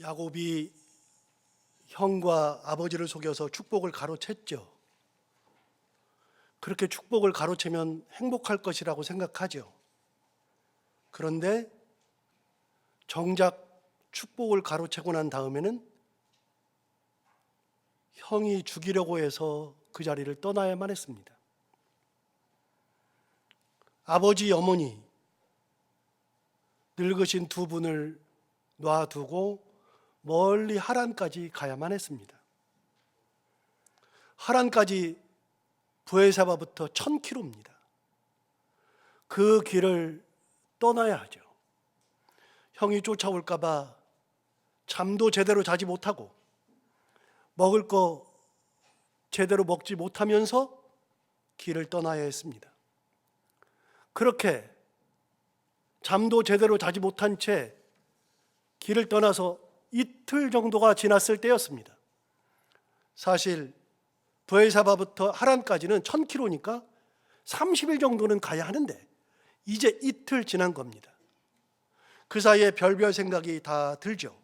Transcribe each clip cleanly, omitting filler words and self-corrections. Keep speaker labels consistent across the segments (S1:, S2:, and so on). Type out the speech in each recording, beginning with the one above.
S1: 야곱이 형과 아버지를 속여서 축복을 가로챘죠. 그렇게 축복을 가로채면 행복할 것이라고 생각하죠. 그런데 정작 축복을 가로채고 난 다음에는 형이 죽이려고 해서 그 자리를 떠나야만 했습니다. 아버지, 어머니, 늙으신 두 분을 놔두고 멀리 하란까지 가야만 했습니다. 하란까지 브에사바부터 1000km입니다. 그 길을 떠나야 하죠. 형이 쫓아올까 봐 잠도 제대로 자지 못하고 먹을 거 제대로 먹지 못하면서 길을 떠나야 했습니다. 그렇게 잠도 제대로 자지 못한 채 길을 떠나서 이틀 정도가 지났을 때였습니다. 사실 브에사바부터 하란까지는 1000km니까 30일 정도는 가야 하는데 이제 이틀 지난 겁니다. 그 사이에 별별 생각이 다 들죠.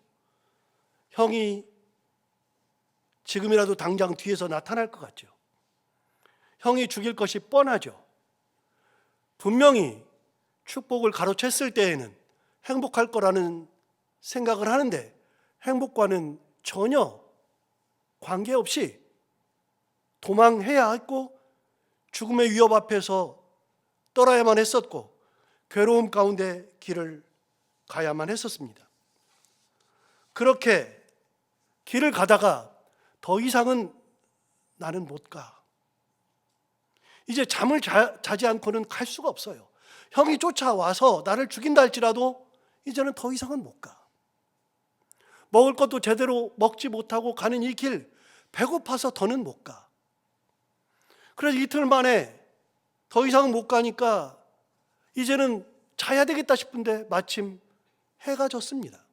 S1: 형이 지금이라도 당장 뒤에서 나타날 것 같죠. 형이 죽일 것이 뻔하죠. 분명히 축복을 가로챘을 때에는 행복할 거라는 생각을 하는데 행복과는 전혀 관계없이 도망해야 했고 죽음의 위협 앞에서 떨어야만 했었고 괴로움 가운데 길을 가야만 했었습니다. 그렇게 길을 가다가 더 이상은 나는 못 가. 이제 잠을 자지 않고는 갈 수가 없어요. 형이 쫓아와서 나를 죽인다 할지라도 이제는 더 이상은 못 가. 먹을 것도 제대로 먹지 못하고 가는 이 길, 배고파서 더는 못 가. 그래서 이틀 만에 더 이상은 못 가니까 이제는 자야 되겠다 싶은데 마침 해가 졌습니다.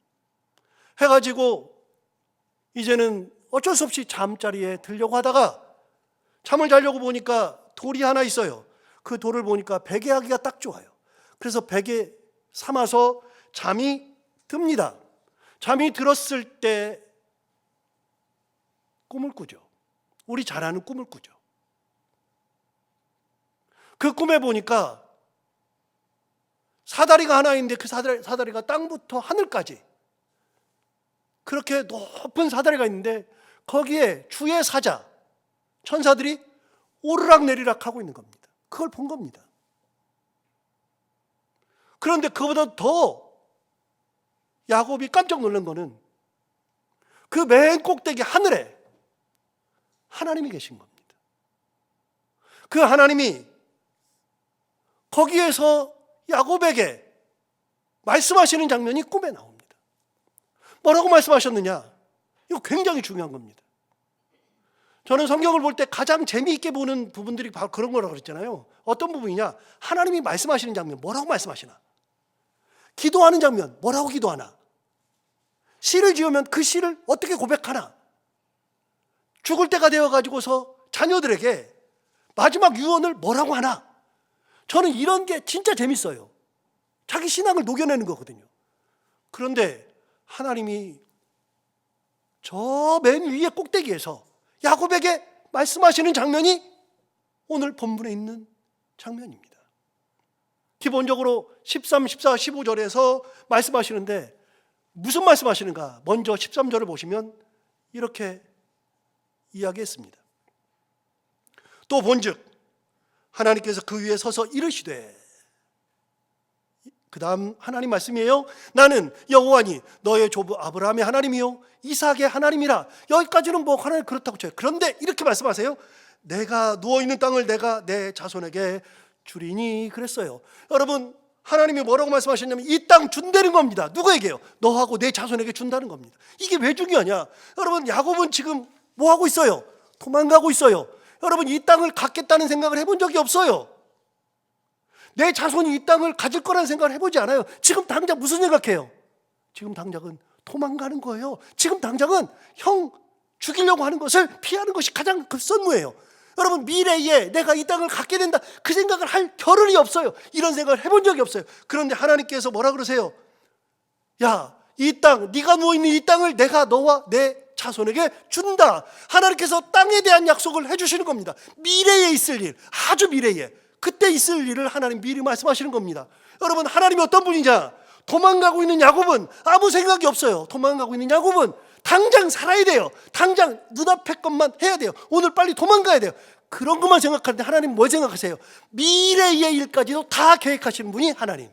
S1: 해가 지고 이제는 어쩔 수 없이 잠자리에 들려고 하다가 잠을 자려고 보니까 돌이 하나 있어요. 그 돌을 보니까 베개 하기가 딱 좋아요. 그래서 베개 삼아서 잠이 듭니다. 잠이 들었을 때 꿈을 꾸죠. 우리 잘 아는 꿈을 꾸죠. 그 꿈에 보니까 사다리가 하나 있는데 그 사다리가 땅부터 하늘까지 그렇게 높은 사다리가 있는데 거기에 주의 사자, 천사들이 오르락 내리락 하고 있는 겁니다. 그걸 본 겁니다. 그런데 그보다 더 야곱이 깜짝 놀란 거는 그 맨 꼭대기 하늘에 하나님이 계신 겁니다. 그 하나님이 거기에서 야곱에게 말씀하시는 장면이 꿈에 나옵니다. 뭐라고 말씀하셨느냐? 이거 굉장히 중요한 겁니다. 저는 성경을 볼 때 가장 재미있게 보는 부분들이 바로 그런 거라고 그랬잖아요. 어떤 부분이냐? 하나님이 말씀하시는 장면, 뭐라고 말씀하시나? 기도하는 장면, 뭐라고 기도하나? 시를 지으면 그 시를 어떻게 고백하나? 죽을 때가 되어가지고서 자녀들에게 마지막 유언을 뭐라고 하나? 저는 이런 게 진짜 재밌어요. 자기 신앙을 녹여내는 거거든요. 그런데 하나님이 저 맨 위에 꼭대기에서 야곱에게 말씀하시는 장면이 오늘 본문에 있는 장면입니다. 기본적으로 13, 14, 15절에서 말씀하시는데 무슨 말씀하시는가? 먼저 13절을 보시면 이렇게 이야기했습니다. 또 본즉 하나님께서 그 위에 서서 이르시되, 그 다음 하나님 말씀이에요. 나는 여호와니 너의 조부 아브라함의 하나님이요 이삭의 하나님이라. 여기까지는 뭐 하나님 그렇다고 쳐요. 그런데 이렇게 말씀하세요. 내가 누워있는 땅을 내가 내 자손에게 주리니 그랬어요. 여러분, 하나님이 뭐라고 말씀하셨냐면 이 땅 준다는 겁니다. 누구에게요? 너하고 내 자손에게 준다는 겁니다. 이게 왜 중요하냐? 여러분, 야곱은 지금 뭐 하고 있어요? 도망가고 있어요. 여러분, 이 땅을 갖겠다는 생각을 해본 적이 없어요. 내 자손이 이 땅을 가질 거라는 생각을 해보지 않아요. 지금 당장 무슨 생각해요? 지금 당장은 도망가는 거예요. 지금 당장은 형 죽이려고 하는 것을 피하는 것이 가장 급선무예요. 여러분, 미래에 내가 이 땅을 갖게 된다, 그 생각을 할 겨를이 없어요. 이런 생각을 해본 적이 없어요. 그런데 하나님께서 뭐라 그러세요? 야, 이 땅, 네가 누워있는 이 땅을 내가 너와 내 자손에게 준다. 하나님께서 땅에 대한 약속을 해주시는 겁니다. 미래에 있을 일, 아주 미래에, 그때 있을 일을 하나님 미리 말씀하시는 겁니다. 여러분, 하나님이 어떤 분이냐? 도망가고 있는 야곱은 아무 생각이 없어요. 도망가고 있는 야곱은 당장 살아야 돼요. 당장 눈앞의 것만 해야 돼요. 오늘 빨리 도망가야 돼요. 그런 것만 생각하는데 하나님 뭐 생각하세요? 미래의 일까지도 다 계획하시는 분이 하나님.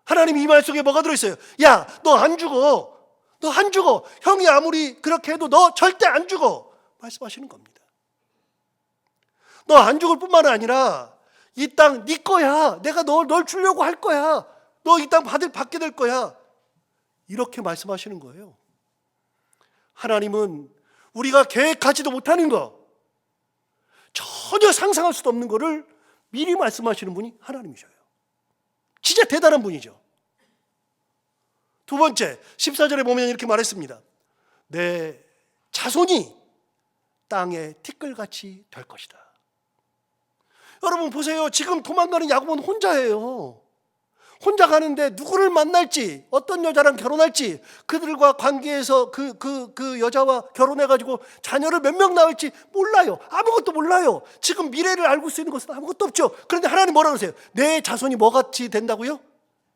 S1: 하나님 이 말 속에 뭐가 들어있어요? 야, 너 안 죽어. 너 안 죽어. 형이 아무리 그렇게 해도 너 절대 안 죽어. 말씀하시는 겁니다. 너 안 죽을 뿐만 아니라 이 땅 네 거야. 내가 널 주려고 할 거야. 너 이 땅 받게 될 거야. 이렇게 말씀하시는 거예요. 하나님은 우리가 계획하지도 못하는 거, 전혀 상상할 수도 없는 거를 미리 말씀하시는 분이 하나님이셔요. 진짜 대단한 분이죠. 두 번째, 14절에 보면 이렇게 말했습니다. 내 자손이 땅의 티끌같이 될 것이다. 여러분 보세요. 지금 도망가는 야곱은 혼자예요. 혼자 가는데 누구를 만날지, 어떤 여자랑 결혼할지, 그들과 관계에서 그 여자와 결혼해가지고 자녀를 몇 명 낳을지 몰라요. 아무것도 몰라요. 지금 미래를 알고 수 있는 것은 아무것도 없죠. 그런데 하나님 뭐라고 하세요? 내 자손이 뭐같이 된다고요?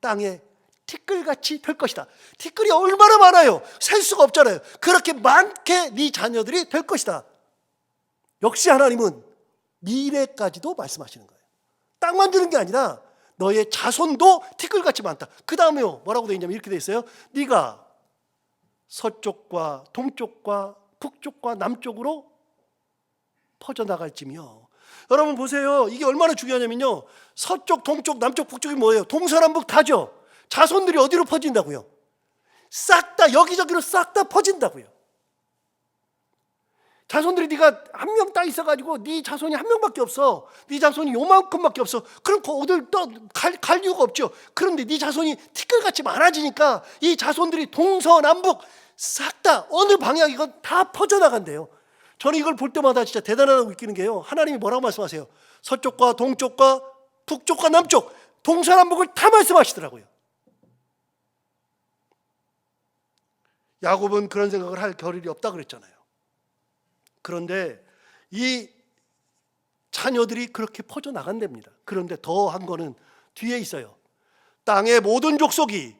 S1: 땅에 티끌같이 될 것이다. 티끌이 얼마나 많아요. 셀 수가 없잖아요. 그렇게 많게 네 자녀들이 될 것이다. 역시 하나님은 미래까지도 말씀하시는 거예요. 땅만 주는 게 아니라 너의 자손도 티끌같이 많다. 그 다음에요, 뭐라고 되어 있냐면 이렇게 되어 있어요. 네가 서쪽과 동쪽과 북쪽과 남쪽으로 퍼져나갈지며. 여러분 보세요. 이게 얼마나 중요하냐면요, 서쪽, 동쪽, 남쪽, 북쪽이 뭐예요? 동서남북 다죠. 자손들이 어디로 퍼진다고요? 싹 다, 여기저기로 싹 다 퍼진다고요. 자손들이 네가 한 명 딱 있어가지고 네 자손이 한 명밖에 없어. 네 자손이 요만큼밖에 없어. 그럼 어딜 또 갈 이유가 없죠. 그런데 네 자손이 티끌같이 많아지니까 이 자손들이 동서남북 싹 다 어느 방향이건 다 퍼져나간대요. 저는 이걸 볼 때마다 진짜 대단하다고 느끼는 게요, 하나님이 뭐라고 말씀하세요? 서쪽과 동쪽과 북쪽과 남쪽, 동서남북을 다 말씀하시더라고요. 야곱은 그런 생각을 할 겨를이 없다 그랬잖아요. 그런데 이 자녀들이 그렇게 퍼져나간답니다. 그런데 더한 거는 뒤에 있어요. 땅의 모든 족속이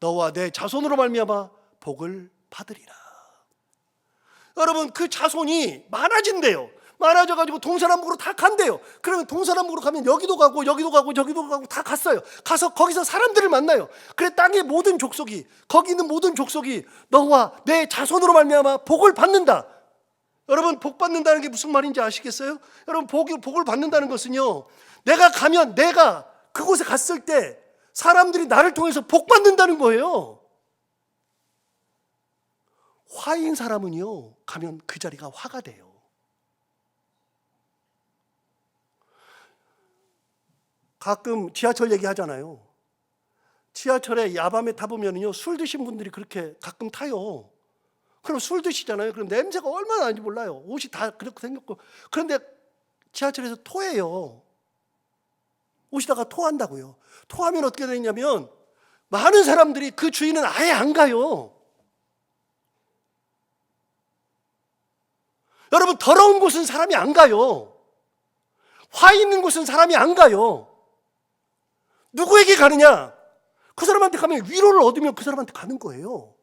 S1: 너와 내 자손으로 말미암아 복을 받으리라. 여러분, 그 자손이 많아진대요. 많아져가지고 동서남북으로 다 간대요. 그러면 동서남북으로 가면 여기도 가고 여기도 가고 저기도 가고 다 갔어요. 가서 거기서 사람들을 만나요. 그래, 땅의 모든 족속이, 거기 있는 모든 족속이 너와 내 자손으로 말미암아 복을 받는다. 여러분, 복 받는다는 게 무슨 말인지 아시겠어요? 여러분, 복을 받는다는 것은요, 내가 가면, 내가 그곳에 갔을 때 사람들이 나를 통해서 복 받는다는 거예요. 화인 사람은요, 가면 그 자리가 화가 돼요. 가끔 지하철 얘기하잖아요. 지하철에 야밤에 타보면요, 술 드신 분들이 그렇게 가끔 타요. 그럼 술 드시잖아요. 그럼 냄새가 얼마나 나는지 몰라요. 옷이 다 그렇게 생겼고. 그런데 지하철에서 토해요. 옷이다가 토한다고요. 토하면 어떻게 되냐면 많은 사람들이 그 주인은 아예 안 가요. 여러분, 더러운 곳은 사람이 안 가요. 화 있는 곳은 사람이 안 가요. 누구에게 가느냐? 그 사람한테 가면 위로를 얻으면 그 사람한테 가는 거예요.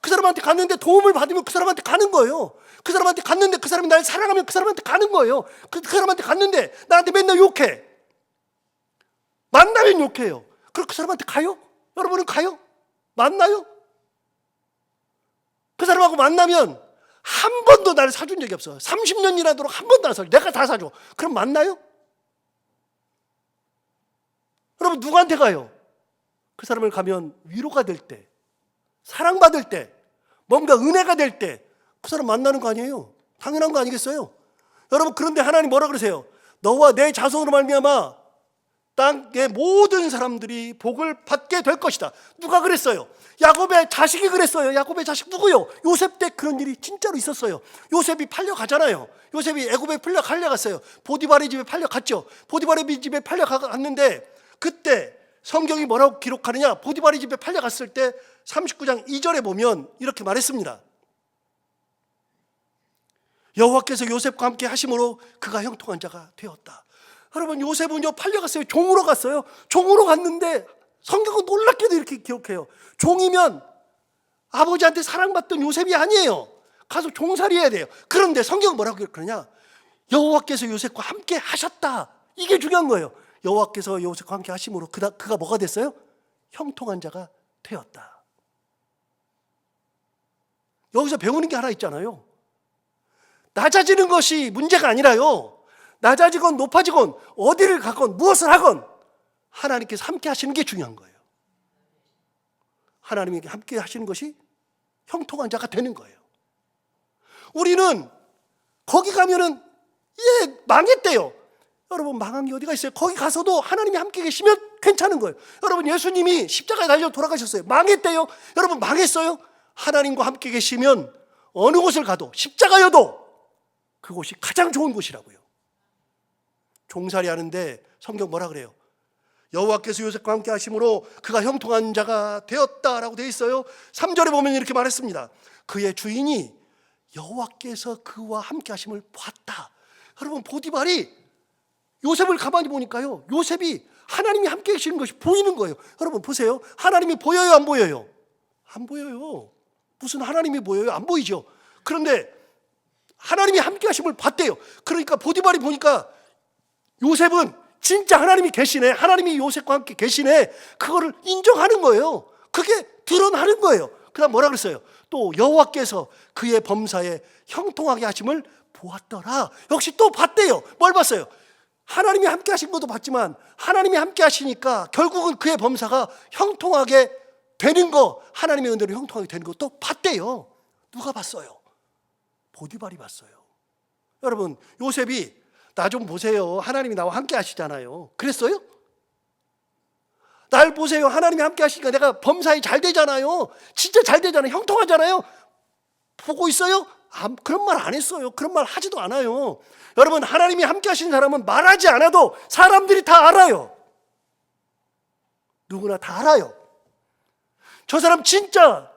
S1: 그 사람한테 갔는데 도움을 받으면 그 사람한테 가는 거예요. 그 사람한테 갔는데 그 사람이 날 사랑하면 그 사람한테 가는 거예요. 그 사람한테 갔는데 나한테 맨날 욕해. 만나면 욕해요. 그럼 그 사람한테 가요? 여러분은 가요? 만나요? 그 사람하고 만나면 한 번도 나를 사준 적이 없어. 30년이라도 한 번도 안 사줘. 내가 다 사줘. 그럼 만나요? 여러분, 누구한테 가요? 그 사람을 가면 위로가 될 때, 사랑받을 때, 뭔가 은혜가 될 때 그 사람 만나는 거 아니에요? 당연한 거 아니겠어요? 여러분, 그런데 하나님 뭐라 그러세요? 너와 내 자손으로 말미암아 땅의 모든 사람들이 복을 받게 될 것이다. 누가 그랬어요? 야곱의 자식이 그랬어요. 야곱의 자식 누구요? 요셉 때 그런 일이 진짜로 있었어요. 요셉이 팔려가잖아요. 요셉이 애굽에 팔려갔어요. 보디발의 집에 팔려갔죠. 보디발의 집에 팔려갔는데 그때 성경이 뭐라고 기록하느냐? 보디발이 집에 팔려갔을 때 39장 2절에 보면 이렇게 말했습니다. 여호와께서 요셉과 함께 하심으로 그가 형통한 자가 되었다. 여러분, 요셉은요 팔려갔어요. 종으로 갔어요. 종으로 갔는데 성경은 놀랍게도 이렇게 기록해요. 종이면 아버지한테 사랑받던 요셉이 아니에요. 가서 종살이 해야 돼요. 그런데 성경은 뭐라고 기록하느냐? 여호와께서 요셉과 함께 하셨다. 이게 중요한 거예요. 여호와께서 요셉과 함께 하심으로 그가 뭐가 됐어요? 형통한 자가 되었다. 여기서 배우는 게 하나 있잖아요. 낮아지는 것이 문제가 아니라요, 낮아지건 높아지건 어디를 가건 무엇을 하건 하나님께서 함께 하시는 게 중요한 거예요. 하나님이 함께 하시는 것이 형통한 자가 되는 거예요. 우리는 거기 가면은 망했대요. 여러분, 망한 게 어디가 있어요? 거기 가서도 하나님이 함께 계시면 괜찮은 거예요. 여러분, 예수님이 십자가에 달려 돌아가셨어요. 망했대요. 여러분, 망했어요? 하나님과 함께 계시면 어느 곳을 가도 십자가여도 그곳이 가장 좋은 곳이라고요. 종살이 하는데 성경 뭐라 그래요? 여호와께서 요셉과 함께 하심으로 그가 형통한 자가 되었다라고 되어 있어요. 3절에 보면 이렇게 말했습니다. 그의 주인이 여호와께서 그와 함께 하심을 보았다. 여러분, 보디발이 요셉을 가만히 보니까요, 요셉이 하나님이 함께 계시는 것이 보이는 거예요. 여러분 보세요. 하나님이 보여요, 안 보여요? 안 보여요. 무슨 하나님이 보여요? 안 보이죠. 그런데 하나님이 함께 하심을 봤대요. 그러니까 보디발이 보니까 요셉은 진짜 하나님이 계시네, 하나님이 요셉과 함께 계시네, 그거를 인정하는 거예요. 그게 드러나는 거예요. 그 다음 뭐라 그랬어요? 또 여호와께서 그의 범사에 형통하게 하심을 보았더라. 역시 또 봤대요. 뭘 봤어요? 하나님이 함께 하신 것도 봤지만 하나님이 함께 하시니까 결국은 그의 범사가 형통하게 되는 거, 하나님의 은혜로 형통하게 되는 것도 봤대요. 누가 봤어요? 보디발이 봤어요. 여러분, 요셉이 나 좀 보세요, 하나님이 나와 함께 하시잖아요, 그랬어요? 날 보세요, 하나님이 함께 하시니까 내가 범사에 잘 되잖아요, 진짜 잘 되잖아요, 형통하잖아요, 보고 있어요? 그런 말 안 했어요. 그런 말 하지도 않아요. 여러분, 하나님이 함께 하시는 사람은 말하지 않아도 사람들이 다 알아요. 누구나 다 알아요. 저 사람 진짜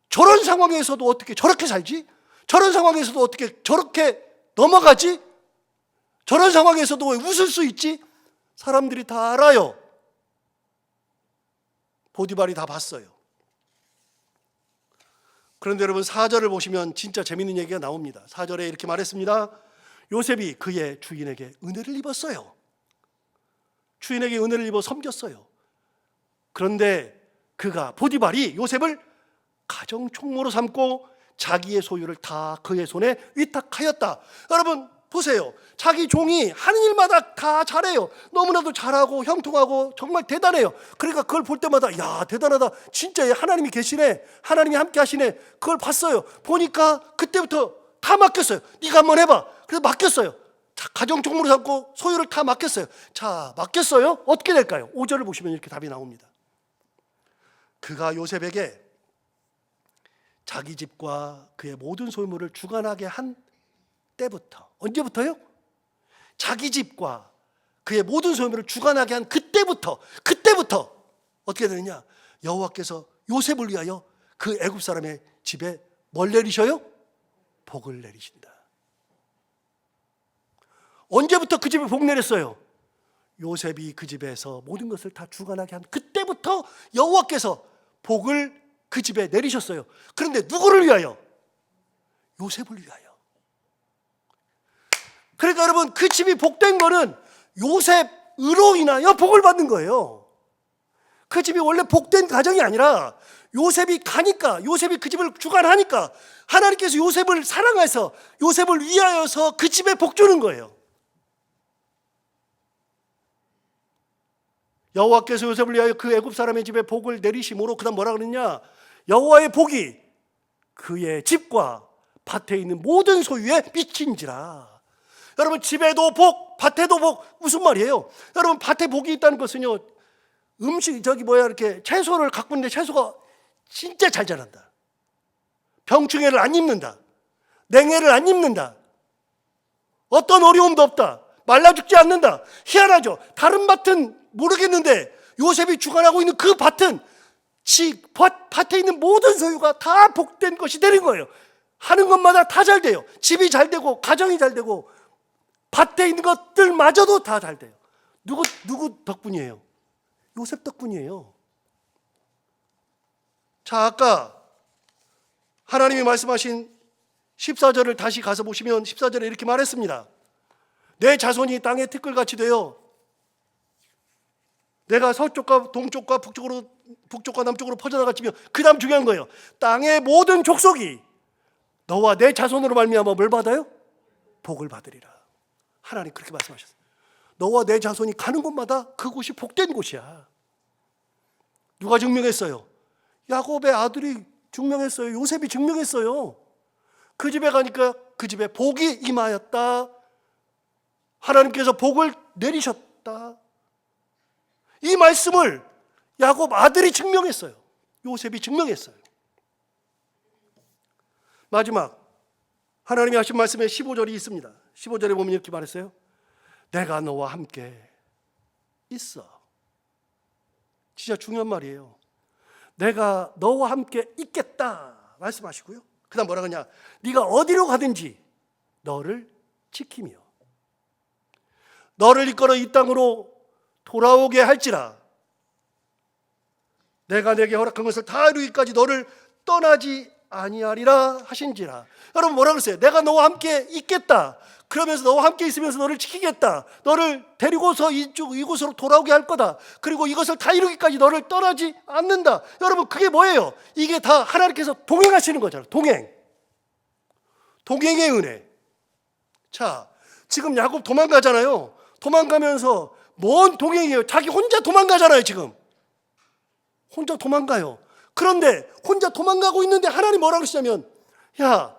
S1: 저런 상황에서도 어떻게 저렇게 살지? 저런 상황에서도 어떻게 저렇게 넘어가지? 저런 상황에서도 왜 웃을 수 있지? 사람들이 다 알아요. 보디발이 다 봤어요. 그런데 여러분, 4절을 보시면 진짜 재밌는 얘기가 나옵니다. 4절에 이렇게 말했습니다. 요셉이 그의 주인에게 은혜를 입었어요. 주인에게 은혜를 입어 섬겼어요. 그런데 보디발이 요셉을 가정총무로 삼고 자기의 소유를 다 그의 손에 위탁하였다. 여러분 보세요. 자기 종이 하는 일마다 다 잘해요. 너무나도 잘하고 형통하고 정말 대단해요. 그러니까 그걸 볼 때마다 야, 대단하다, 진짜 하나님이 계시네, 하나님이 함께 하시네, 그걸 봤어요. 보니까 그때부터 다 맡겼어요. 네가 한번 해봐. 그래서 맡겼어요. 자, 가정총무로 삼고 소유를 다 맡겼어요. 자, 맡겼어요. 어떻게 될까요? 5절을 보시면 이렇게 답이 나옵니다. 그가 요셉에게 자기 집과 그의 모든 소유물을 주관하게 한 때부터, 언제부터요? 자기 집과 그의 모든 소유물을 주관하게 한 그때부터 어떻게 되느냐? 여호와께서 요셉을 위하여 그 애굽 사람의 집에 뭘 내리셔요? 복을 내리신다. 언제부터 그 집에 복 내렸어요? 요셉이 그 집에서 모든 것을 다 주관하게 한 그때부터 여호와께서 복을 그 집에 내리셨어요. 그런데 누구를 위하여? 요셉을 위하여. 그러니까 여러분, 그 집이 복된 거는 요셉으로 인하여 복을 받는 거예요. 그 집이 원래 복된 가정이 아니라 요셉이 가니까, 요셉이 그 집을 주관하니까 하나님께서 요셉을 사랑해서 요셉을 위하여서 그 집에 복 주는 거예요. 여호와께서 요셉을 위하여 그 애굽 사람의 집에 복을 내리심으로, 그다음 뭐라 그러냐? 여호와의 복이 그의 집과 밭에 있는 모든 소유에 미친지라. 여러분, 집에도 복, 밭에도 복, 무슨 말이에요? 여러분, 밭에 복이 있다는 것은요, 이렇게 채소를 갖고 있는데 채소가 진짜 잘 자란다. 병충해를 안 입는다. 냉해를 안 입는다. 어떤 어려움도 없다. 말라 죽지 않는다. 희한하죠? 다른 밭은 모르겠는데 요셉이 주관하고 있는 그 밭은 밭에 있는 모든 소유가 다 복된 것이 되는 거예요. 하는 것마다 다 잘 돼요. 집이 잘 되고 가정이 잘 되고 밭에 있는 것들마저도 다 잘 돼요. 누구 덕분이에요? 요셉 덕분이에요. 자, 아까 하나님이 말씀하신 14절을 다시 가서 보시면 14절에 이렇게 말했습니다. 내 자손이 땅의 티끌같이 되어 내가 서쪽과 동쪽과 북쪽과 남쪽으로 퍼져나갔지며, 그 다음 중요한 거예요. 땅의 모든 족속이 너와 내 자손으로 말미암아 뭘 받아요? 복을 받으리라. 하나님 그렇게 말씀하셨어요. 너와 내 자손이 가는 곳마다 그곳이 복된 곳이야. 누가 증명했어요? 야곱의 아들이 증명했어요. 요셉이 증명했어요. 그 집에 가니까 그 집에 복이 임하였다. 하나님께서 복을 내리셨다. 이 말씀을 야곱 아들이 증명했어요. 요셉이 증명했어요. 마지막 하나님이 하신 말씀에 15절이 있습니다. 15절에 보면 이렇게 말했어요. 내가 너와 함께 있어. 진짜 중요한 말이에요. 내가 너와 함께 있겠다 말씀하시고요. 그 다음 뭐라 그러냐, 네가 어디로 가든지 너를 지키며 너를 이끌어 이 땅으로 돌아오게 할지라. 내가 내게 허락한 것을 다 이루기까지 너를 떠나지 아니하리라 하신지라. 여러분 뭐라 그랬어요? 내가 너와 함께 있겠다. 그러면서 너와 함께 있으면서 너를 지키겠다. 너를 데리고서 이곳으로 돌아오게 할 거다. 그리고 이것을 다 이루기까지 너를 떠나지 않는다. 여러분 그게 뭐예요? 이게 다 하나님께서 동행하시는 거잖아요. 동행의 은혜. 자, 지금 야곱 도망가잖아요. 도망가면서 뭔 동행이에요? 자기 혼자 도망가잖아요. 지금 혼자 도망가요. 그런데 혼자 도망가고 있는데 하나님 뭐라고 그러시냐면, 야,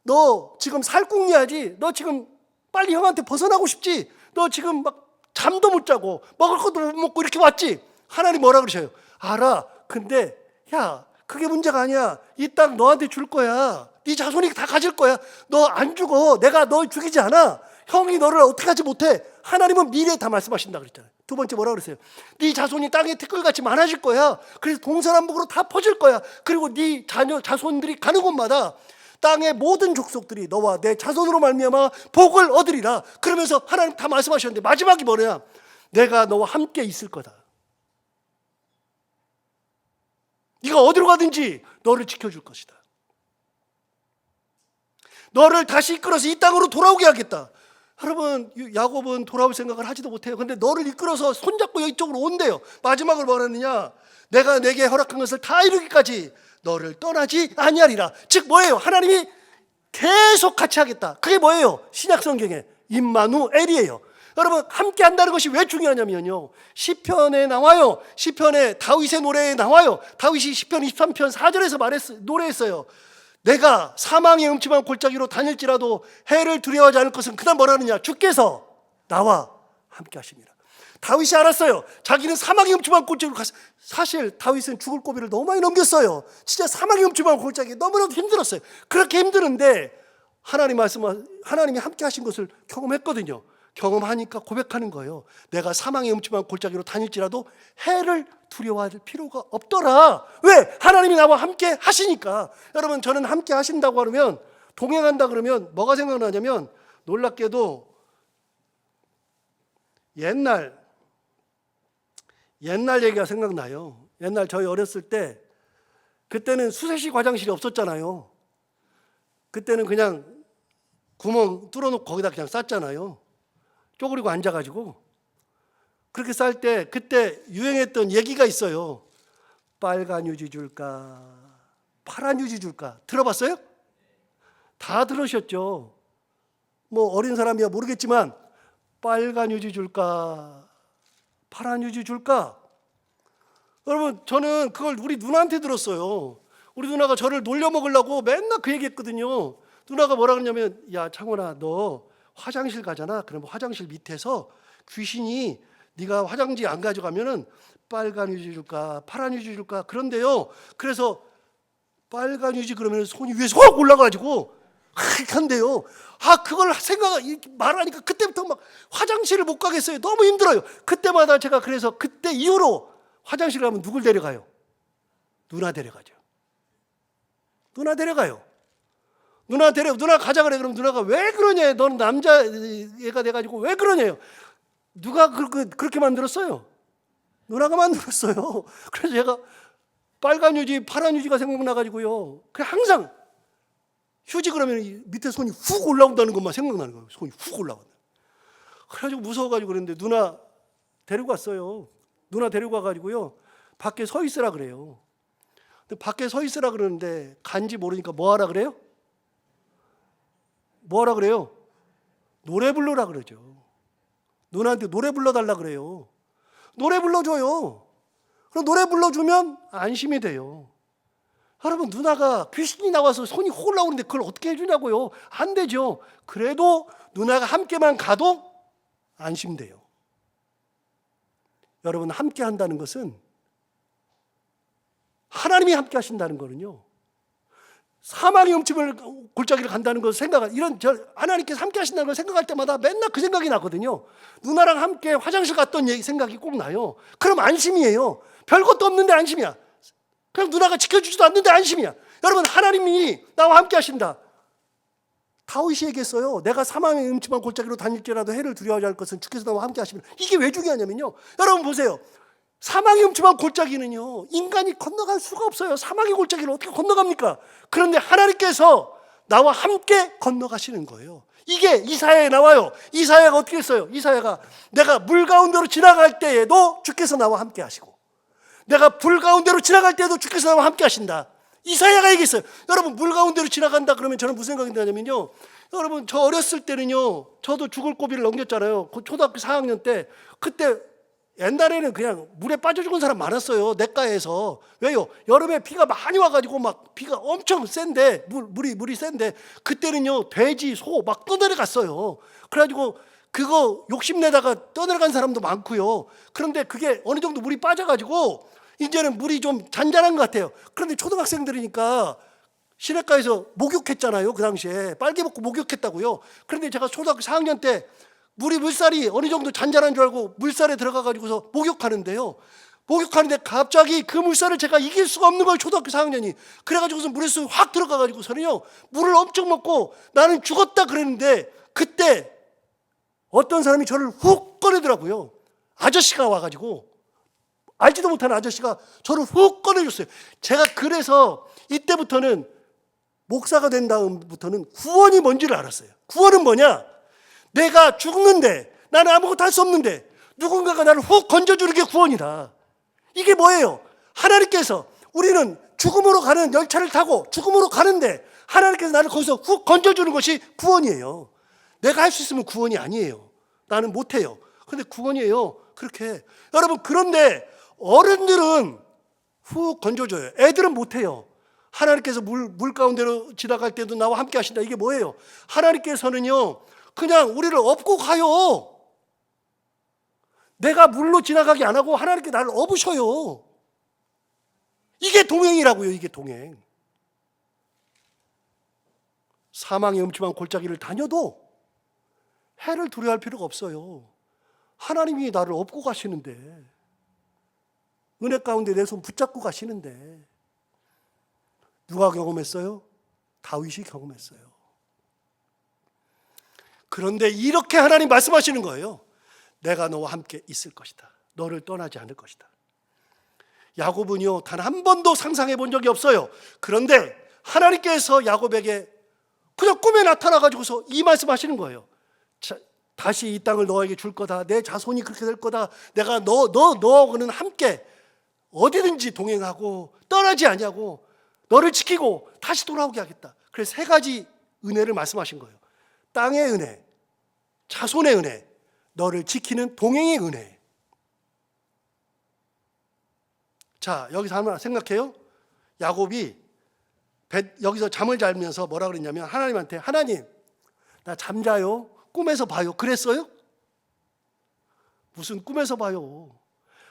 S1: 너 지금 살궁리하지? 너 지금 빨리 형한테 벗어나고 싶지? 너 지금 막 잠도 못 자고 먹을 것도 못 먹고 이렇게 왔지? 하나님 뭐라고 그러셔요? 알아. 근데 야, 그게 문제가 아니야. 이 땅 너한테 줄 거야. 네 자손이 다 가질 거야. 너 안 죽어. 내가 너 죽이지 않아. 형이 너를 어떻게 하지 못해. 하나님은 미래에 다 말씀하신다 그랬잖아요. 두 번째 뭐라고 그랬어요? 네 자손이 땅에 티끌같이 많아질 거야. 그래서 동서남북으로 다 퍼질 거야. 그리고 네 자손들이 가는 곳마다 땅의 모든 족속들이 너와 내 자손으로 말미암아 복을 얻으리라. 그러면서 하나님 다 말씀하셨는데 마지막이 뭐냐? 내가 너와 함께 있을 거다. 네가 어디로 가든지 너를 지켜줄 것이다. 너를 다시 이끌어서 이 땅으로 돌아오게 하겠다. 여러분, 야곱은 돌아올 생각을 하지도 못해요. 근데 너를 이끌어서 손잡고 이쪽으로 온대요. 마지막으로 뭐라느냐? 내가 내게 허락한 것을 다 이루기까지 너를 떠나지 아니하리라. 즉 뭐예요? 하나님이 계속 같이 하겠다. 그게 뭐예요? 신약 성경에 임마누엘이에요. 여러분, 함께 한다는 것이 왜 중요하냐면요, 시편에 나와요. 시편에 다윗의 노래에 나와요. 다윗이 시편 23편 4절에서 노래했어요. 내가 사망의 음침한 골짜기로 다닐지라도 해를 두려워하지 않을 것은, 그다음 뭐라 하느냐? 주께서 나와 함께 하십니다. 다윗이 알았어요. 자기는 사망의 음침한 골짜기로 갔어요. 사실 다윗은 죽을 고비를 너무 많이 넘겼어요. 진짜 사망의 음침한 골짜기 너무나도 힘들었어요. 그렇게 힘드는데 하나님이 함께 하신 것을 경험했거든요. 경험하니까 고백하는 거예요. 내가 사망의 음침한 골짜기로 다닐지라도 해를 두려워할 필요가 없더라. 왜? 하나님이 나와 함께 하시니까. 여러분, 저는 함께 하신다고 하면, 동행한다 그러면 뭐가 생각나냐면, 놀랍게도 옛날 얘기가 생각나요. 옛날 저희 어렸을 때, 그때는 수세식 화장실이 없었잖아요. 그때는 그냥 구멍 뚫어놓고 거기다 그냥 쌌잖아요. 쪼그리고 앉아가지고. 그렇게 쌀 때 그때 유행했던 얘기가 있어요. 빨간 유지 줄까, 파란 유지 줄까? 들어봤어요? 다 들으셨죠? 뭐 어린 사람이야 모르겠지만, 빨간 유지 줄까, 파란 유지 줄까? 여러분, 저는 그걸 우리 누나한테 들었어요. 우리 누나가 저를 놀려먹으려고 맨날 그 얘기했거든요. 누나가 뭐라 그러냐면, 야 창원아, 너 화장실 가잖아. 그러면 화장실 밑에서 귀신이 네가 화장지 안 가져가면은 빨간 유지 줄까, 파란 유지 줄까 그런데요. 그래서 빨간 유지 그러면 손이 위에서 확 올라가지고 한데요. 그걸 말하니까 그때부터 막 화장실을 못 가겠어요. 너무 힘들어요. 그때마다 제가 그래서 그때 이후로 화장실 가면 누굴 데려가요? 누나 데려가죠. 누나 데려가요. 누나 가자 그래. 그럼 누나가 왜 그러냐? 너는 남자애가 돼가지고 왜 그러냐요? 누가 그렇게 만들었어요? 누나가 만들었어요. 그래서 제가 빨간 휴지, 파란 휴지가 생각나가지고요. 그냥 항상 휴지 그러면 밑에 손이 훅 올라온다는 것만 생각나는 거예요. 손이 훅 올라온다. 그래가지고 무서워가지고 그랬는데 누나 데리고 갔어요. 누나 데리고 가가지고요. 밖에 서 있으라 그래요. 근데 밖에 서 있으라 그러는데 간지 모르니까 뭐 하라 그래요? 뭐 하라 그래요? 노래 부르라 그러죠. 누나한테 노래 불러달라 그래요. 노래 불러줘요. 그럼 노래 불러주면 안심이 돼요. 여러분, 누나가 귀신이 나와서 손이 확 올라오는데 그걸 어떻게 해주냐고요? 안 되죠. 그래도 누나가 함께만 가도 안심돼요. 여러분, 함께 한다는 것은 하나님이 함께 하신다는 거는요, 사망의 음침을 골짜기를 간다는 것을 하나님께서 함께 하신다는 걸 생각할 때마다 맨날 그 생각이 나거든요. 누나랑 함께 화장실 갔던 생각이 꼭 나요. 그럼 안심이에요. 별것도 없는데 안심이야. 그냥 누나가 지켜주지도 않는데 안심이야. 여러분, 하나님이 나와 함께 하신다. 다윗이 얘기했어요. 내가 사망의 음침한 골짜기로 다닐지라도 해를 두려워하지 않을 것은 주께서 나와 함께 하시면. 이게 왜 중요하냐면요, 여러분 보세요. 사망의 음침한 골짜기는요, 인간이 건너갈 수가 없어요. 사망의 골짜기를 어떻게 건너갑니까? 그런데 하나님께서 나와 함께 건너가시는 거예요. 이게 이사야에 나와요. 이사야가 어떻게 했어요? 이사야가 내가 물 가운데로 지나갈 때에도 주께서 나와 함께 하시고, 내가 불 가운데로 지나갈 때에도 주께서 나와 함께 하신다. 이사야가 얘기했어요. 여러분, 물 가운데로 지나간다 그러면 저는 무슨 생각이 드냐면요, 여러분, 저 어렸을 때는요, 저도 죽을 고비를 넘겼잖아요. 초등학교 4학년 때. 그때 옛날에는 그냥 물에 빠져 죽은 사람 많았어요. 냇가에서. 왜요? 여름에 비가 많이 와가지고 막 비가 엄청 센데, 물이 센데, 그때는요, 돼지, 소 막 떠내려갔어요. 그래가지고 그거 욕심내다가 떠내려간 사람도 많고요. 그런데 그게 어느 정도 물이 빠져가지고 이제는 물이 좀 잔잔한 것 같아요. 그런데 초등학생들이니까 시냇가에서 목욕했잖아요. 그 당시에 빨개 먹고 목욕했다고요. 그런데 제가 초등학교 4학년 때 물살이 어느 정도 잔잔한 줄 알고 물살에 들어가가지고서 목욕하는데요, 목욕하는데 갑자기 그 물살을 제가 이길 수가 없는 거예요. 초등학교 4학년이. 그래가지고서 물에 확 들어가가지고서는요, 물을 엄청 먹고 나는 죽었다 그랬는데, 그때 어떤 사람이 저를 훅 꺼내더라고요. 아저씨가 와가지고, 알지도 못하는 아저씨가 저를 훅 꺼내줬어요. 제가 그래서 이때부터는, 목사가 된 다음부터는 구원이 뭔지를 알았어요. 구원은 뭐냐? 내가 죽는데, 나는 아무것도 할 수 없는데 누군가가 나를 훅 건져주는 게 구원이다. 이게 뭐예요? 하나님께서, 우리는 죽음으로 가는 열차를 타고 죽음으로 가는데 하나님께서 나를 거기서 훅 건져주는 것이 구원이에요. 내가 할 수 있으면 구원이 아니에요. 나는 못해요. 그런데 구원이에요. 그렇게. 여러분, 그런데 어른들은 훅 건져줘요. 애들은 못해요. 하나님께서 물 가운데로 지나갈 때도 나와 함께 하신다. 이게 뭐예요? 하나님께서는요, 그냥 우리를 업고 가요. 내가 물로 지나가게 안 하고 하나님께 나를 업으셔요. 이게 동행이라고요. 이게 동행. 사망의 음침한 골짜기를 다녀도 해를 두려워할 필요가 없어요. 하나님이 나를 업고 가시는데, 은혜 가운데 내 손 붙잡고 가시는데. 누가 경험했어요? 다윗이 경험했어요. 그런데 이렇게 하나님 말씀하시는 거예요. 내가 너와 함께 있을 것이다. 너를 떠나지 않을 것이다. 야곱은요, 단 한 번도 상상해 본 적이 없어요. 그런데 하나님께서 야곱에게 그냥 꿈에 나타나가지고서 이 말씀하시는 거예요. 다시 이 땅을 너에게 줄 거다. 내 자손이 그렇게 될 거다. 내가 너하고는 함께 어디든지 동행하고 떠나지 아니하고 너를 지키고 다시 돌아오게 하겠다. 그래서 세 가지 은혜를 말씀하신 거예요. 땅의 은혜, 자손의 은혜, 너를 지키는 동행의 은혜. 자, 여기서 한번 생각해요. 야곱이 여기서 잠을 자면서 뭐라 그랬냐면, 하나님한테, 하나님, 나 잠자요. 꿈에서 봐요. 그랬어요? 무슨 꿈에서 봐요.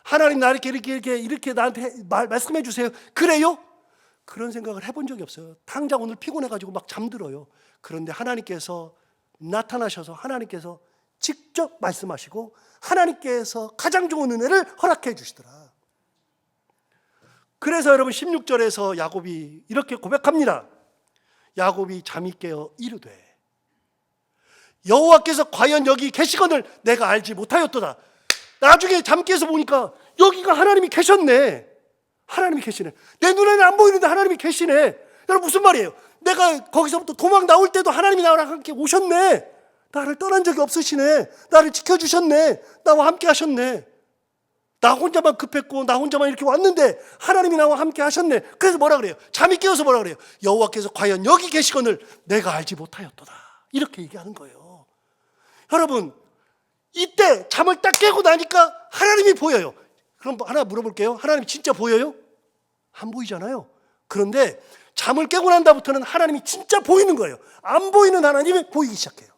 S1: 하나님, 나 이렇게 나한테 말씀해 주세요. 그래요? 그런 생각을 해본 적이 없어요. 당장 오늘 피곤해가지고 막 잠들어요. 그런데 하나님께서 나타나셔서 하나님께서 직접 말씀하시고 하나님께서 가장 좋은 은혜를 허락해 주시더라. 그래서 여러분 16절에서 야곱이 이렇게 고백합니다. 야곱이 잠이 깨어 이르되 여호와께서 과연 여기 계시거늘 내가 알지 못하였도다. 나중에 잠 깨서 보니까 여기가 하나님이 계셨네. 하나님이 계시네. 내 눈에는 안 보이는데 하나님이 계시네. 여러분 무슨 말이에요? 내가 거기서부터 도망 나올 때도 하나님이 나랑 함께 오셨네. 나를 떠난 적이 없으시네. 나를 지켜주셨네. 나와 함께 하셨네. 나 혼자만 급했고 나 혼자만 이렇게 왔는데 하나님이 나와 함께 하셨네. 그래서 뭐라 그래요? 잠이 깨어서 뭐라 그래요? 여호와께서 과연 여기 계시거늘 내가 알지 못하였도다. 이렇게 얘기하는 거예요. 여러분 이때 잠을 딱 깨고 나니까 하나님이 보여요. 그럼 하나 물어볼게요. 하나님이 진짜 보여요? 안 보이잖아요. 그런데 잠을 깨고 난 다음부터는 하나님이 진짜 보이는 거예요. 안 보이는 하나님이 보이기 시작해요.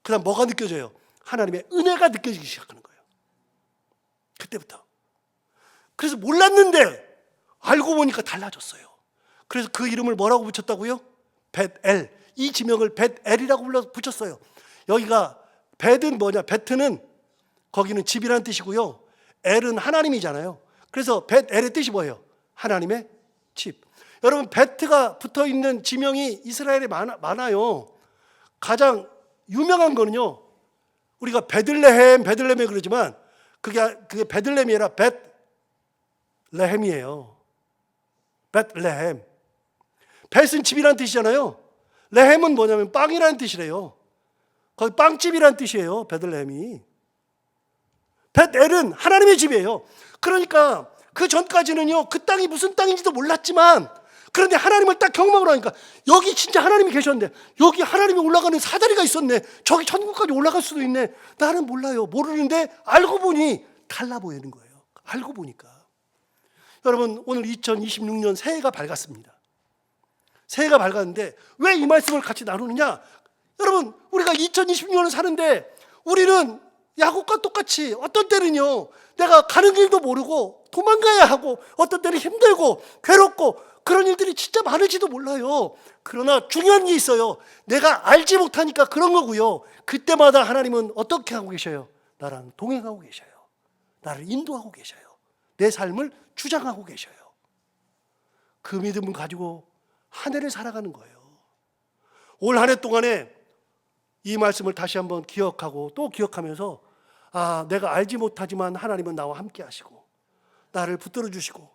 S1: 그 다음 뭐가 느껴져요? 하나님의 은혜가 느껴지기 시작하는 거예요. 그때부터. 그래서 몰랐는데 알고 보니까 달라졌어요. 그래서 그 이름을 뭐라고 붙였다고요? 벳엘. 이 지명을 벳엘이라고 붙였어요. 여기가 벳은 뭐냐? 베트는 거기는 집이라는 뜻이고요. 엘은 하나님이잖아요. 그래서 벳엘의 뜻이 뭐예요? 하나님의 집. 여러분 베트가 붙어있는 지명이 이스라엘에 많아요. 가장 유명한 거는요, 우리가 베들레헴에 그러지만 그게 베들레헴이 아니라 벳레헴이에요. 벳레헴. 벳은 집이라는 뜻이잖아요. 레헴은 뭐냐면 빵이라는 뜻이래요. 거기 빵집이라는 뜻이에요. 베들레헴이. 벳엘은 하나님의 집이에요. 그러니까 그 전까지는요, 그 땅이 무슨 땅인지도 몰랐지만, 그런데 하나님을 딱 경험을 하니까 여기 진짜 하나님이 계셨는데, 여기 하나님이 올라가는 사다리가 있었네. 저기 천국까지 올라갈 수도 있네. 나는 몰라요. 모르는데 알고 보니 달라 보이는 거예요. 알고 보니까. 여러분 오늘 2026년 새해가 밝았습니다. 새해가 밝았는데 왜 이 말씀을 같이 나누느냐? 여러분 우리가 2026년을 사는데 우리는 야곱과 똑같이 어떤 때는요, 내가 가는 길도 모르고 도망가야 하고 어떤 때는 힘들고 괴롭고 그런 일들이 진짜 많을지도 몰라요. 그러나 중요한 게 있어요. 내가 알지 못하니까 그런 거고요. 그때마다 하나님은 어떻게 하고 계셔요? 나랑 동행하고 계셔요. 나를 인도하고 계셔요. 내 삶을 주장하고 계셔요. 그 믿음을 가지고 한 해를 살아가는 거예요. 올 한 해 동안에 이 말씀을 다시 한번 기억하고 또 기억하면서, 아, 내가 알지 못하지만 하나님은 나와 함께 하시고 나를 붙들어 주시고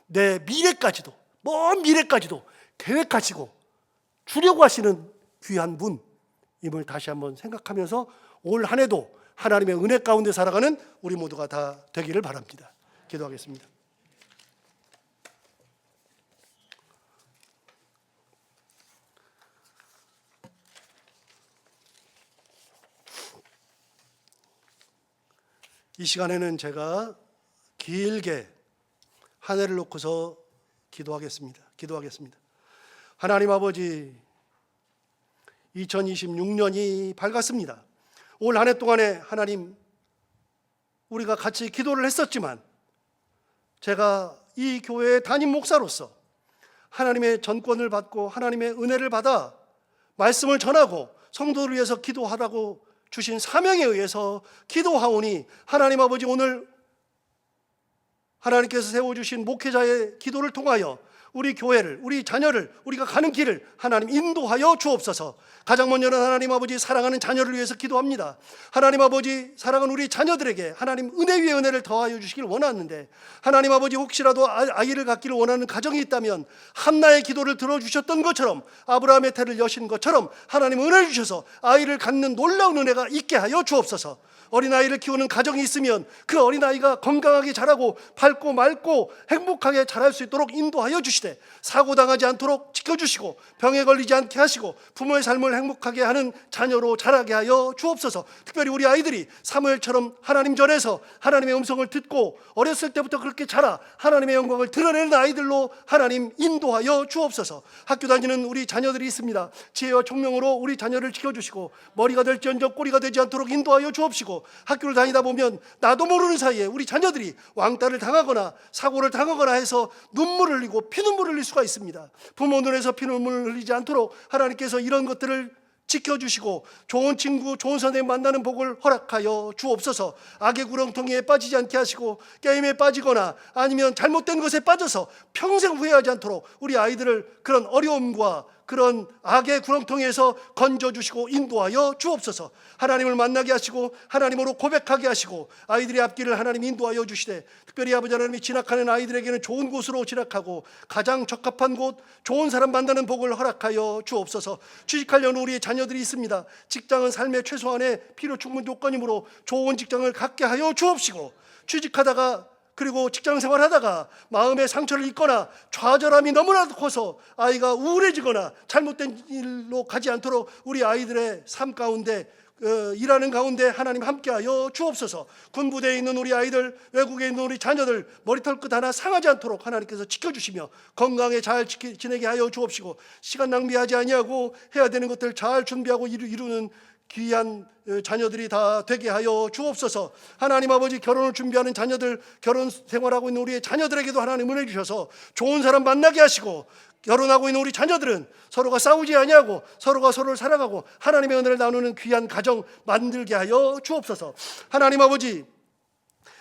S1: 내 미래까지도, 먼 미래까지도 계획하시고 주려고 하시는 귀한 분임을 다시 한번 생각하면서 올 한 해도 하나님의 은혜 가운데 살아가는 우리 모두가 다 되기를 바랍니다. 기도하겠습니다. 이 시간에는 제가 길게 한 해를 놓고서 기도하겠습니다. 하나님 아버지, 2026년이 밝았습니다. 올 한 해 동안에 하나님, 우리가 같이 기도를 했었지만 제가 이 교회의 담임 목사로서 하나님의 전권을 받고 하나님의 은혜를 받아 말씀을 전하고 성도를 위해서 기도하라고 주신 사명에 의해서 기도하오니, 하나님 아버지, 오늘 하나님께서 세워주신 목회자의 기도를 통하여 우리 교회를, 우리 자녀를, 우리가 가는 길을 하나님 인도하여 주옵소서. 가장 먼저는 하나님 아버지, 사랑하는 자녀를 위해서 기도합니다. 하나님 아버지, 사랑하는 우리 자녀들에게 하나님 은혜 위에 은혜를 더하여 주시길 원하는데, 하나님 아버지, 혹시라도 아이를 갖기를 원하는 가정이 있다면 한나의 기도를 들어주셨던 것처럼, 아브라함의 태를 여신 것처럼 하나님 은혜를 주셔서 아이를 갖는 놀라운 은혜가 있게 하여 주옵소서. 어린아이를 키우는 가정이 있으면 그 어린아이가 건강하게 자라고 밝고 맑고 행복하게 자랄 수 있도록 인도하여 주시되, 사고당하지 않도록 지켜주시고 병에 걸리지 않게 하시고 부모의 삶을 행복하게 하는 자녀로 자라게 하여 주옵소서. 특별히 우리 아이들이 사무엘처럼 하나님 전에서 하나님의 음성을 듣고 어렸을 때부터 그렇게 자라 하나님의 영광을 드러내는 아이들로 하나님 인도하여 주옵소서. 학교 다니는 우리 자녀들이 있습니다. 지혜와 총명으로 우리 자녀를 지켜주시고 머리가 될지언정 꼬리가 되지 않도록 인도하여 주옵시고, 학교를 다니다 보면 나도 모르는 사이에 우리 자녀들이 왕따를 당하거나 사고를 당하거나 해서 눈물을 흘리고 피눈물을 피눈물을 흘릴 수가 있습니다. 부모 눈에서 피눈물을 흘리지 않도록 하나님께서 이런 것들을 지켜주시고 좋은 친구, 좋은 선생님 만나는 복을 허락하여 주옵소서. 악의 구렁텅이에 빠지지 않게 하시고 게임에 빠지거나 아니면 잘못된 것에 빠져서 평생 후회하지 않도록 우리 아이들을 그런 어려움과 그런 악의 구렁텅이에서 건져주시고 인도하여 주옵소서. 하나님을 만나게 하시고 하나님으로 고백하게 하시고 아이들의 앞길을 하나님 인도하여 주시되, 특별히 아버지 하나님이 진학하는 아이들에게는 좋은 곳으로 진학하고 가장 적합한 곳, 좋은 사람 만나는 복을 허락하여 주옵소서. 취직하려는 우리의 자녀들이 있습니다. 직장은 삶의 최소한의 필요 충분 조건이므로 좋은 직장을 갖게 하여 주옵시고, 취직하다가 그리고 직장 생활하다가 마음의 상처를 입거나 좌절함이 너무나도 커서 아이가 우울해지거나 잘못된 일로 가지 않도록 우리 아이들의 삶 가운데 일하는 가운데 하나님 함께하여 주옵소서. 군부대에 있는 우리 아이들, 외국에 있는 우리 자녀들 머리털 끝 하나 상하지 않도록 하나님께서 지켜주시며 건강에 잘 지내게 하여 주옵시고, 시간 낭비하지 아니하고 해야 되는 것들 잘 준비하고 이루는 귀한 자녀들이 다 되게 하여 주옵소서. 하나님 아버지, 결혼을 준비하는 자녀들, 결혼 생활하고 있는 우리의 자녀들에게도 하나님 은혜 주셔서 좋은 사람 만나게 하시고, 결혼하고 있는 우리 자녀들은 서로가 싸우지 아니하고 서로가 서로를 사랑하고 하나님의 은혜를 나누는 귀한 가정 만들게 하여 주옵소서. 하나님 아버지,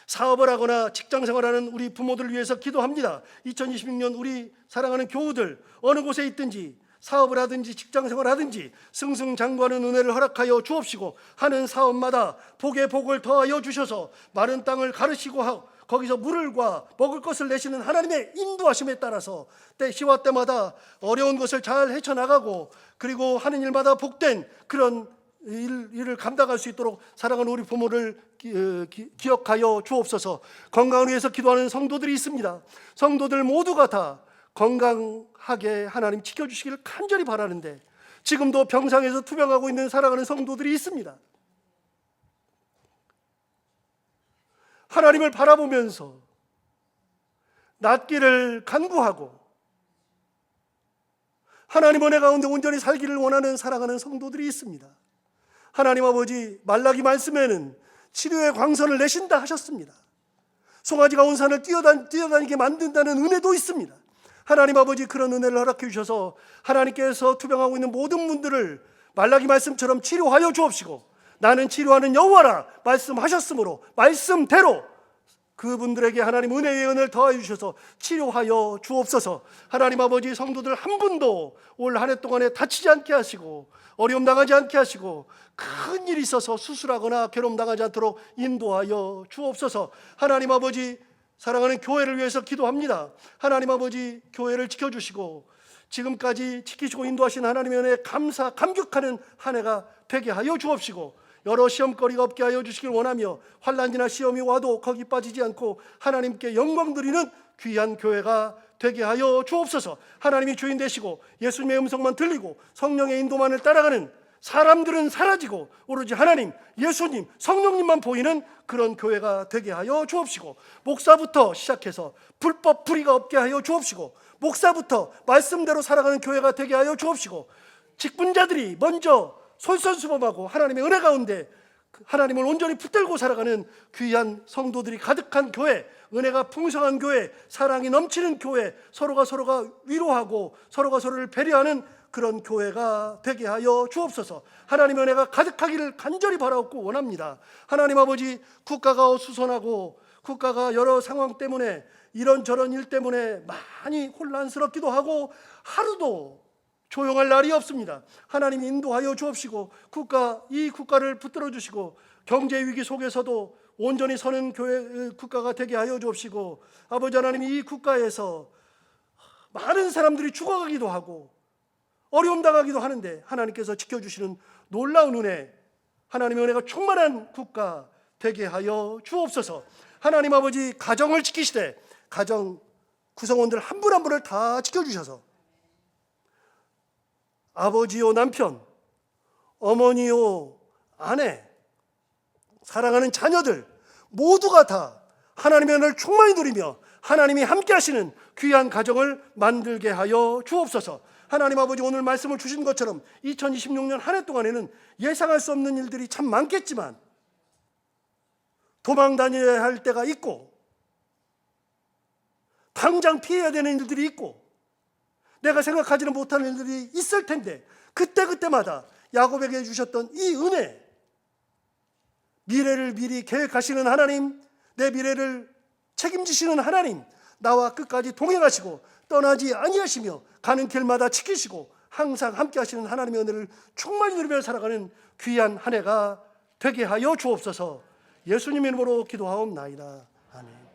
S1: 사업을 하거나 직장 생활하는 우리 부모들을 위해서 기도합니다. 2026년 우리 사랑하는 교우들 어느 곳에 있든지 사업을 하든지 직장 생활을 하든지 승승장구하는 은혜를 허락하여 주옵시고, 하는 사업마다 복에 복을 더하여 주셔서 마른 땅을 가르시고 거기서 물과 먹을 것을 내시는 하나님의 인도하심에 따라서 때 시와 때마다 어려운 것을 잘 헤쳐나가고 그리고 하는 일마다 복된 그런 일을 감당할 수 있도록 사랑하는 우리 부모를 기억하여 주옵소서. 건강을 위해서 기도하는 성도들이 있습니다. 성도들 모두가 다 건강하게 하나님 지켜주시기를 간절히 바라는데, 지금도 병상에서 투병하고 있는 사랑하는 성도들이 있습니다. 하나님을 바라보면서 낫기를 간구하고 하나님 은혜 가운데 온전히 살기를 원하는 사랑하는 성도들이 있습니다. 하나님 아버지, 말라기 말씀에는 치료의 광선을 내신다 하셨습니다. 송아지가 온 산을 뛰어다니게 만든다는 은혜도 있습니다. 하나님 아버지, 그런 은혜를 허락해 주셔서 하나님께서 투병하고 있는 모든 분들을 말라기 말씀처럼 치료하여 주옵시고, 나는 치료하는 여호와라 말씀하셨으므로 말씀대로 그분들에게 하나님 은혜의 은혜를 더하여 주셔서 치료하여 주옵소서. 하나님 아버지, 성도들 한 분도 올 한 해 동안에 다치지 않게 하시고 어려움 당하지 않게 하시고 큰 일이 있어서 수술하거나 괴로움 당하지 않도록 인도하여 주옵소서. 하나님 아버지, 사랑하는 교회를 위해서 기도합니다. 하나님 아버지, 교회를 지켜주시고 지금까지 지키시고 인도하신 하나님의 은혜에 감격하는 한 해가 되게 하여 주옵시고, 여러 시험거리가 없게 하여 주시길 원하며 환난이나 시험이 와도 거기 빠지지 않고 하나님께 영광 드리는 귀한 교회가 되게 하여 주옵소서. 하나님이 주인 되시고 예수님의 음성만 들리고 성령의 인도만을 따라가는, 사람들은 사라지고 오로지 하나님, 예수님, 성령님만 보이는 그런 교회가 되게 하여 주옵시고, 목사부터 시작해서 불법 불의가 없게 하여 주옵시고, 목사부터 말씀대로 살아가는 교회가 되게 하여 주옵시고, 직분자들이 먼저 솔선수범하고 하나님의 은혜 가운데 하나님을 온전히 붙들고 살아가는 귀한 성도들이 가득한 교회, 은혜가 풍성한 교회, 사랑이 넘치는 교회, 서로가 위로하고 서로가 서로를 배려하는 그런 교회가 되게 하여 주옵소서. 하나님의 은혜가 가득하기를 간절히 바라옵고 원합니다. 하나님 아버지, 국가가 어수선하고 국가가 여러 상황 때문에 이런저런 일 때문에 많이 혼란스럽기도 하고 하루도 조용할 날이 없습니다. 하나님 인도하여 주옵시고 이 국가를 붙들어 주시고 경제 위기 속에서도 온전히 서는 국가가 되게 하여 주옵시고, 아버지 하나님, 이 국가에서 많은 사람들이 죽어가기도 하고 어려움 당하기도 하는데 하나님께서 지켜주시는 놀라운 은혜, 하나님의 은혜가 충만한 국가 되게 하여 주옵소서. 하나님 아버지, 가정을 지키시되 가정 구성원들 한 분 한 분을 다 지켜주셔서 아버지요 남편, 어머니요 아내, 사랑하는 자녀들 모두가 다 하나님의 은혜를 충만히 누리며 하나님이 함께 하시는 귀한 가정을 만들게 하여 주옵소서. 하나님 아버지, 오늘 말씀을 주신 것처럼 2026년 한 해 동안에는 예상할 수 없는 일들이 참 많겠지만 도망 다녀야 할 때가 있고 당장 피해야 되는 일들이 있고 내가 생각하지는 못하는 일들이 있을 텐데 그때마다 야곱에게 주셨던 이 은혜, 미래를 미리 계획하시는 하나님, 내 미래를 책임지시는 하나님, 나와 끝까지 동행하시고 떠나지 아니하시며 가는 길마다 지키시고 항상 함께 하시는 하나님의 은혜를 충만히 누리며 살아가는 귀한 한 해가 되게 하여 주옵소서. 예수님 이름으로 기도하옵나이다. 아멘.